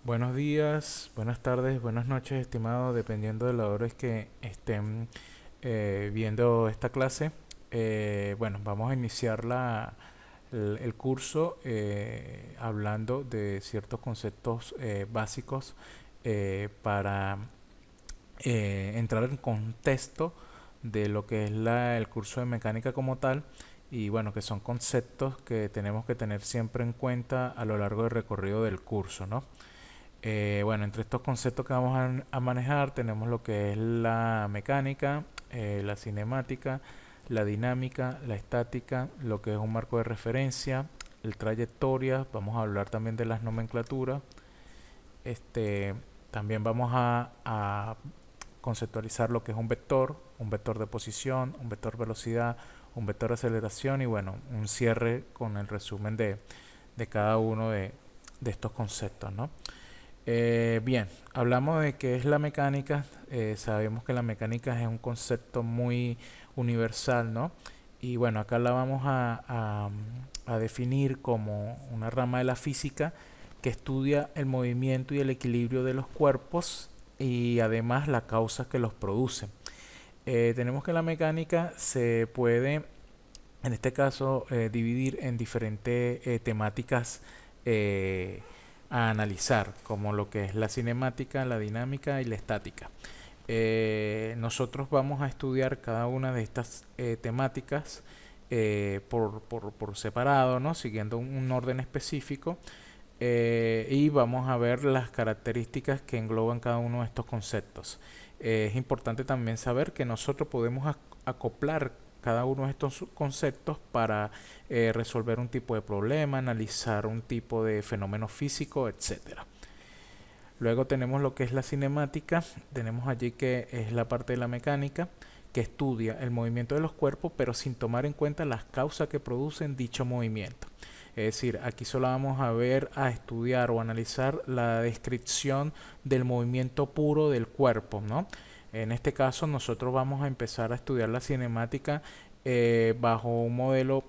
Buenos días, buenas tardes, buenas noches, estimados, dependiendo de la hora que estén viendo esta clase. Bueno, vamos a iniciar el curso hablando de ciertos conceptos básicos para entrar en contexto de lo que es el curso de mecánica como tal. Y bueno, que son conceptos que tenemos que tener siempre en cuenta a lo largo del recorrido del curso, ¿no? Bueno, entre estos conceptos que vamos a manejar tenemos lo que es la mecánica, la cinemática, la dinámica, la estática, lo que es un marco de referencia, el trayectoria, vamos a hablar también de las nomenclaturas. este, También vamos a conceptualizar lo que es un vector de posición, un vector velocidad, un vector de aceleración y bueno, un cierre con el resumen de cada uno de estos conceptos, ¿no? Bien, hablamos de qué es la mecánica. Sabemos que la mecánica es un concepto muy universal, ¿no? Y bueno, acá la vamos a definir como una rama de la física que estudia el movimiento y el equilibrio de los cuerpos y además las causas que los producen. Tenemos que la mecánica se puede, en este caso, dividir en diferentes temáticas eh, a analizar, como lo que es la cinemática, la dinámica y la estática. Nosotros vamos a estudiar cada una de estas temáticas por separado, ¿no? Siguiendo un orden específico, y vamos a ver las características que engloban cada uno de estos conceptos. Es importante también saber que nosotros podemos acoplar cada uno de estos conceptos para resolver un tipo de problema, analizar un tipo de fenómeno físico, etcétera. Luego tenemos lo que es la cinemática, tenemos allí que es la parte de la mecánica que estudia el movimiento de los cuerpos pero sin tomar en cuenta las causas que producen dicho movimiento. Es decir, aquí solo vamos a ver, a estudiar o analizar la descripción del movimiento puro del cuerpo, ¿no? En este caso nosotros vamos a empezar a estudiar la cinemática bajo un modelo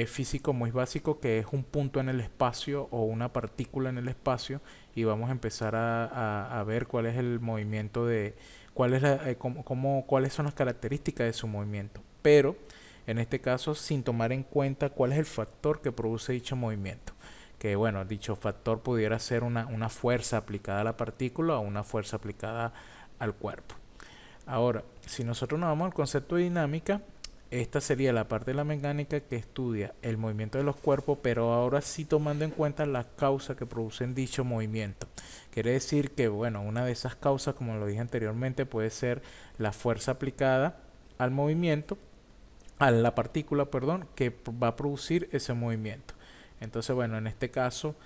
físico muy básico que es un punto en el espacio o una partícula en el espacio, y vamos a empezar a ver cuál es el movimiento de cuál es cuáles son las características de su movimiento, pero en este caso sin tomar en cuenta cuál es el factor que produce dicho movimiento, que bueno, dicho factor pudiera ser una fuerza aplicada a la partícula o una fuerza aplicada al cuerpo. Ahora, si nosotros nos vamos al concepto de dinámica, esta sería la parte de la mecánica que estudia el movimiento de los cuerpos, pero ahora sí tomando en cuenta las causas que producen dicho movimiento. Quiere decir que, bueno, una de esas causas, como lo dije anteriormente, puede ser la fuerza aplicada al movimiento, a la partícula, perdón, que va a producir ese movimiento. Entonces, bueno, en este caso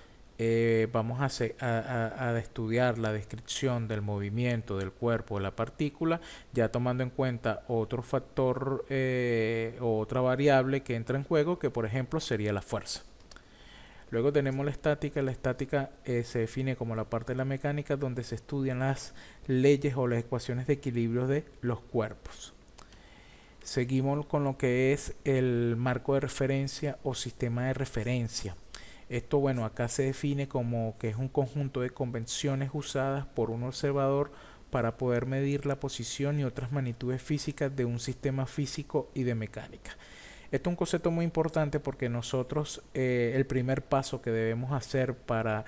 vamos a estudiar la descripción del movimiento del cuerpo de la partícula, ya tomando en cuenta otro factor o otra variable que entra en juego, que por ejemplo sería la fuerza. Luego tenemos la estática. La estática se define como la parte de la mecánica donde se estudian las leyes o las ecuaciones de equilibrio de los cuerpos. Seguimos con lo que es el marco de referencia o sistema de referencia. Esto, bueno, acá se define como que es un conjunto de convenciones usadas por un observador para poder medir la posición y otras magnitudes físicas de un sistema físico y de mecánica. Esto es un concepto muy importante porque nosotros el primer paso que debemos hacer para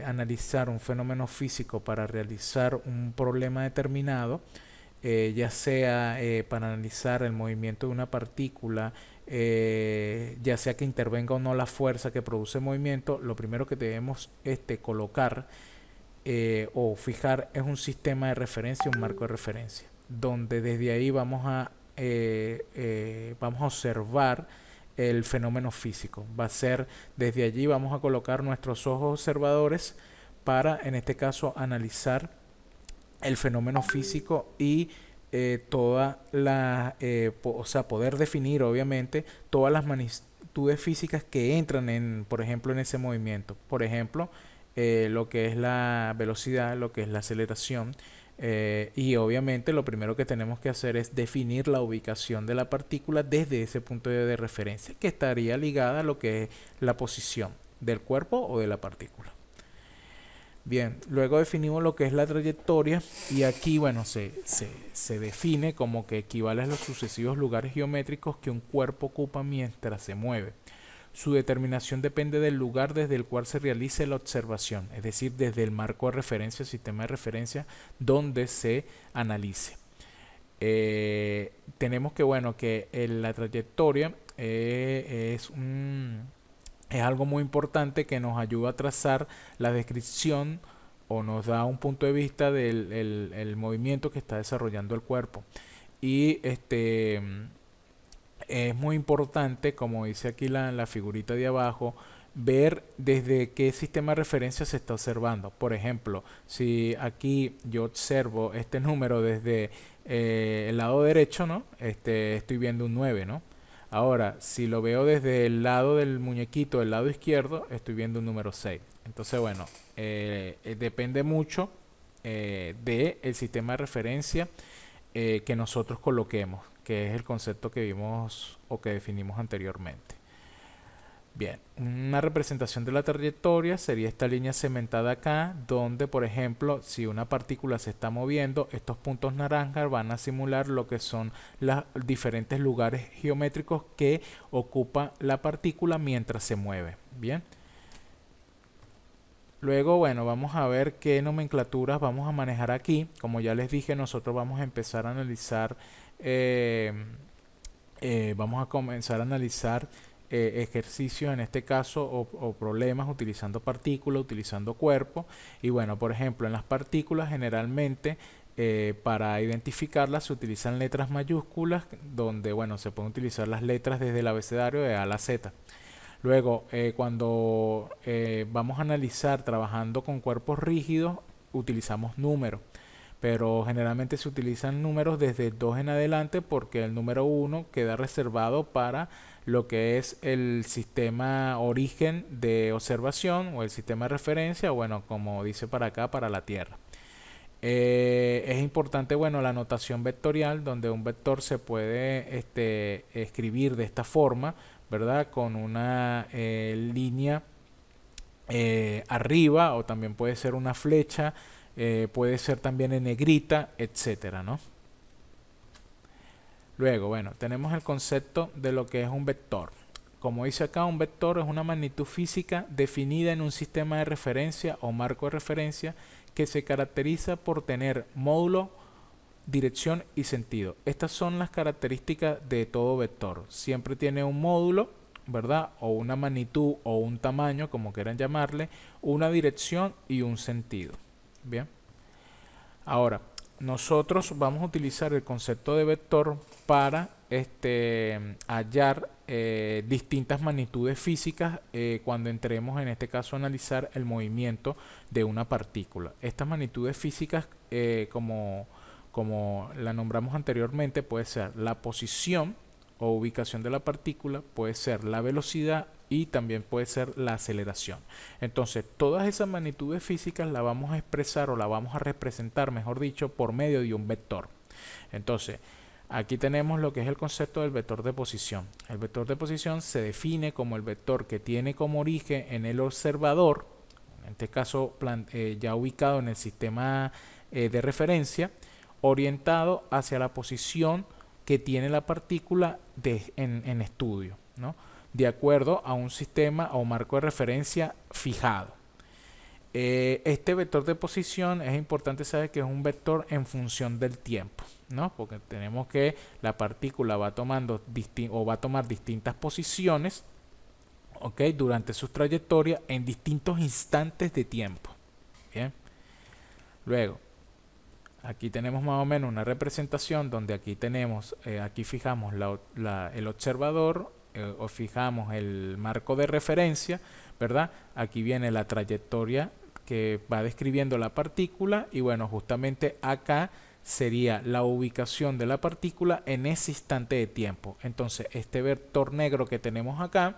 analizar un fenómeno físico, para realizar un problema determinado, ya sea para analizar el movimiento de una partícula, ya sea que intervenga o no la fuerza que produce el movimiento, lo primero que debemos colocar o fijar es un sistema de referencia, un marco de referencia, donde desde ahí vamos a observar el fenómeno físico. Va a ser desde allí vamos a colocar nuestros ojos observadores para, en este caso, analizar el fenómeno físico y o sea, poder definir obviamente todas las magnitudes físicas que entran en, por ejemplo, en ese movimiento. Por ejemplo, lo que es la velocidad, lo que es la aceleración, y obviamente lo primero que tenemos que hacer es definir la ubicación de la partícula desde ese punto de referencia, que estaría ligada a lo que es la posición del cuerpo o de la partícula. Bien, luego definimos lo que es la trayectoria y aquí, bueno, se define como que equivale a los sucesivos lugares geométricos que un cuerpo ocupa mientras se mueve. Su determinación depende del lugar desde el cual se realice la observación, es decir, desde el marco de referencia, sistema de referencia, donde se analice. Tenemos que, bueno, que la trayectoria es algo muy importante que nos ayuda a trazar la descripción o nos da un punto de vista del el movimiento que está desarrollando el cuerpo. Y es muy importante, como dice aquí la figurita de abajo, ver desde qué sistema de referencia se está observando. Por ejemplo, si aquí yo observo este número desde el lado derecho, ¿no? Estoy viendo un 9, ¿no? Ahora, si lo veo desde el lado del muñequito, del lado izquierdo, estoy viendo un número 6. Entonces, bueno, depende mucho del sistema de referencia que nosotros coloquemos, que es el concepto que vimos o que definimos anteriormente. Bien, una representación de la trayectoria sería esta línea cementada acá, donde por ejemplo, si una partícula se está moviendo, estos puntos naranjas van a simular lo que son los diferentes lugares geométricos que ocupa la partícula mientras se mueve. Bien. Luego, bueno, vamos a ver qué nomenclaturas vamos a manejar aquí. Como ya les dije, nosotros vamos a empezar a analizar, vamos a comenzar a analizar ejercicios, en este caso, o problemas utilizando partículas, utilizando cuerpo. Y bueno, por ejemplo, en las partículas generalmente para identificarlas se utilizan letras mayúsculas, donde bueno, se pueden utilizar las letras desde el abecedario de A a la Z. Luego, cuando vamos a analizar trabajando con cuerpos rígidos, utilizamos números. Pero generalmente se utilizan números desde 2 en adelante porque el número 1 queda reservado para lo que es el sistema origen de observación o el sistema de referencia, bueno, como dice para acá, para la Tierra. Es importante, bueno, la notación vectorial, donde un vector se puede escribir de esta forma, ¿verdad? Con una línea arriba, o también puede ser una flecha, puede ser también en negrita, etcétera, ¿no? Luego, bueno, tenemos el concepto de lo que es un vector. Como dice acá, un vector es una magnitud física definida en un sistema de referencia o marco de referencia que se caracteriza por tener módulo, dirección y sentido. Estas son las características de todo vector. Siempre tiene un módulo, ¿verdad? O una magnitud o un tamaño, como quieran llamarle, una dirección y un sentido. Bien. Ahora, nosotros vamos a utilizar el concepto de vector para hallar distintas magnitudes físicas cuando entremos, en este caso, a analizar el movimiento de una partícula. Estas magnitudes físicas, como la nombramos anteriormente, puede ser la posición o ubicación de la partícula, puede ser la velocidad y también puede ser la aceleración. Entonces, todas esas magnitudes físicas las vamos a expresar o las vamos a representar, mejor dicho, por medio de un vector. Entonces, aquí tenemos lo que es el concepto del vector de posición. El vector de posición se define como el vector que tiene como origen en el observador, en este caso ya ubicado en el sistema de referencia, orientado hacia la posición que tiene la partícula en estudio, ¿no? De acuerdo a un sistema o marco de referencia fijado. Este vector de posición es importante saber que es un vector en función del tiempo, ¿no? Porque tenemos que la partícula va tomando va a tomar distintas posiciones, ¿ok? Durante su trayectoria en distintos instantes de tiempo. Bien. Luego, aquí tenemos más o menos una representación donde aquí tenemos, aquí fijamos el observador, o fijamos el marco de referencia, ¿verdad? Aquí viene la trayectoria que va describiendo la partícula y bueno, justamente acá sería la ubicación de la partícula en ese instante de tiempo. Entonces, este vector negro que tenemos acá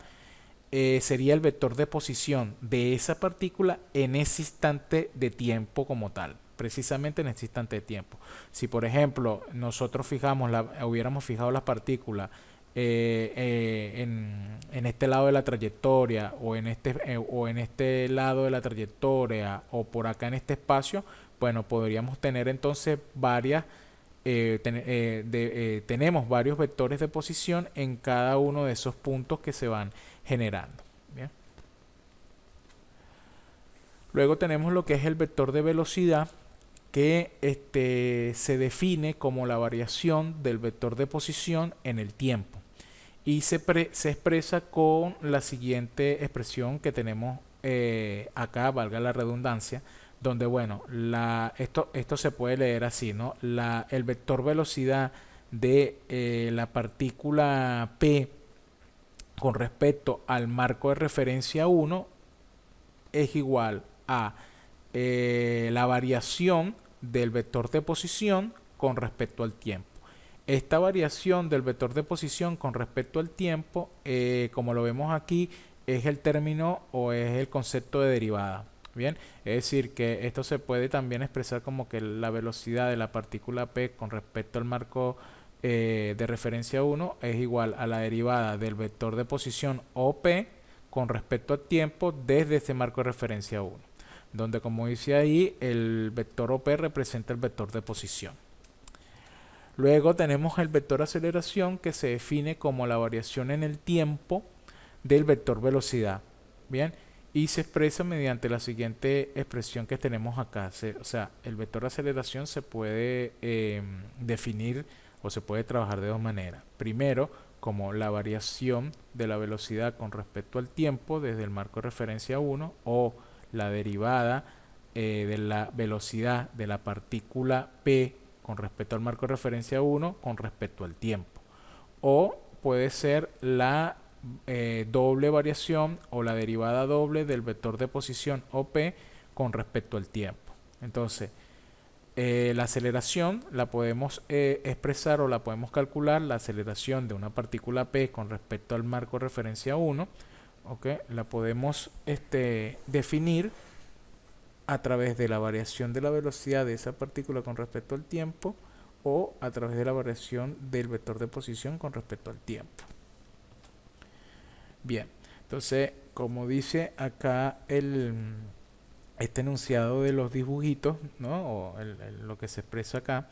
sería el vector de posición de esa partícula en ese instante de tiempo como tal, precisamente en ese instante de tiempo. Si por ejemplo nosotros hubiéramos fijado la partícula en este lado de la trayectoria o en este lado de la trayectoria o por acá en este espacio, bueno, podríamos tener entonces tenemos varios vectores de posición en cada uno de esos puntos que se van generando. Bien. Luego tenemos lo que es el vector de velocidad, que se define como la variación del vector de posición en el tiempo y se expresa con la siguiente expresión que tenemos acá, valga la redundancia, donde bueno, esto se puede leer así, ¿no? El vector velocidad de la partícula P con respecto al marco de referencia 1 es igual a la variación del vector de posición con respecto al tiempo. Esta variación del vector de posición con respecto al tiempo, como lo vemos aquí, es el término o es el concepto de derivada. Bien, es decir, que esto se puede también expresar como que la velocidad de la partícula P con respecto al marco de referencia 1 es igual a la derivada del vector de posición OP con respecto al tiempo desde este marco de referencia 1, donde como dice ahí, el vector OP representa el vector de posición. Luego tenemos el vector aceleración, que se define como la variación en el tiempo del vector velocidad. Bien, y se expresa mediante la siguiente expresión que tenemos acá. O sea, el vector aceleración se puede definir o se puede trabajar de dos maneras. Primero, como la variación de la velocidad con respecto al tiempo desde el marco de referencia 1, o la derivada de la velocidad de la partícula P con respecto al marco de referencia 1 con respecto al tiempo. O puede ser la doble variación o la derivada doble del vector de posición OP con respecto al tiempo. Entonces, la aceleración la podemos expresar o la podemos calcular, la aceleración de una partícula P con respecto al marco de referencia 1, ¿okay? La podemos definir a través de la variación de la velocidad de esa partícula con respecto al tiempo, o a través de la variación del vector de posición con respecto al tiempo. Bien, entonces, como dice acá este enunciado de los dibujitos, ¿no? O lo que se expresa acá,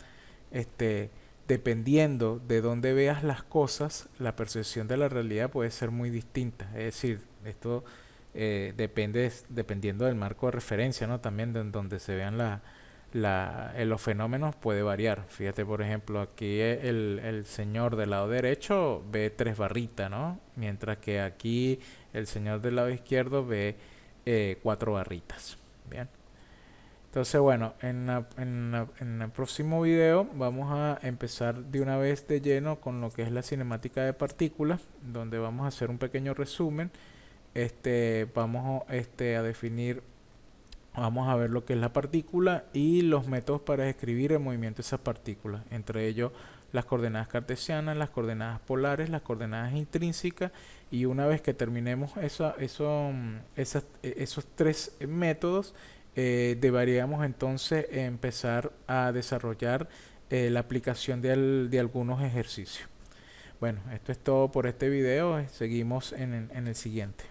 dependiendo de dónde veas las cosas, la percepción de la realidad puede ser muy distinta. Es decir, esto dependiendo del marco de referencia, ¿no? También de donde se vean los fenómenos puede variar. Fíjate, por ejemplo, aquí el señor del lado derecho ve 3 barritas, ¿no? Mientras que aquí el señor del lado izquierdo ve 4 barritas. Bien. Entonces, bueno, en el próximo video vamos a empezar de una vez de lleno con lo que es la cinemática de partículas, donde vamos a hacer un pequeño resumen. Vamos a definir, vamos a ver lo que es la partícula y los métodos para describir el movimiento de esas partículas, entre ellos las coordenadas cartesianas, las coordenadas polares, las coordenadas intrínsecas, y una vez que terminemos esos 3 métodos, deberíamos entonces empezar a desarrollar la aplicación de algunos ejercicios. Bueno, esto es todo por este video, seguimos en el siguiente.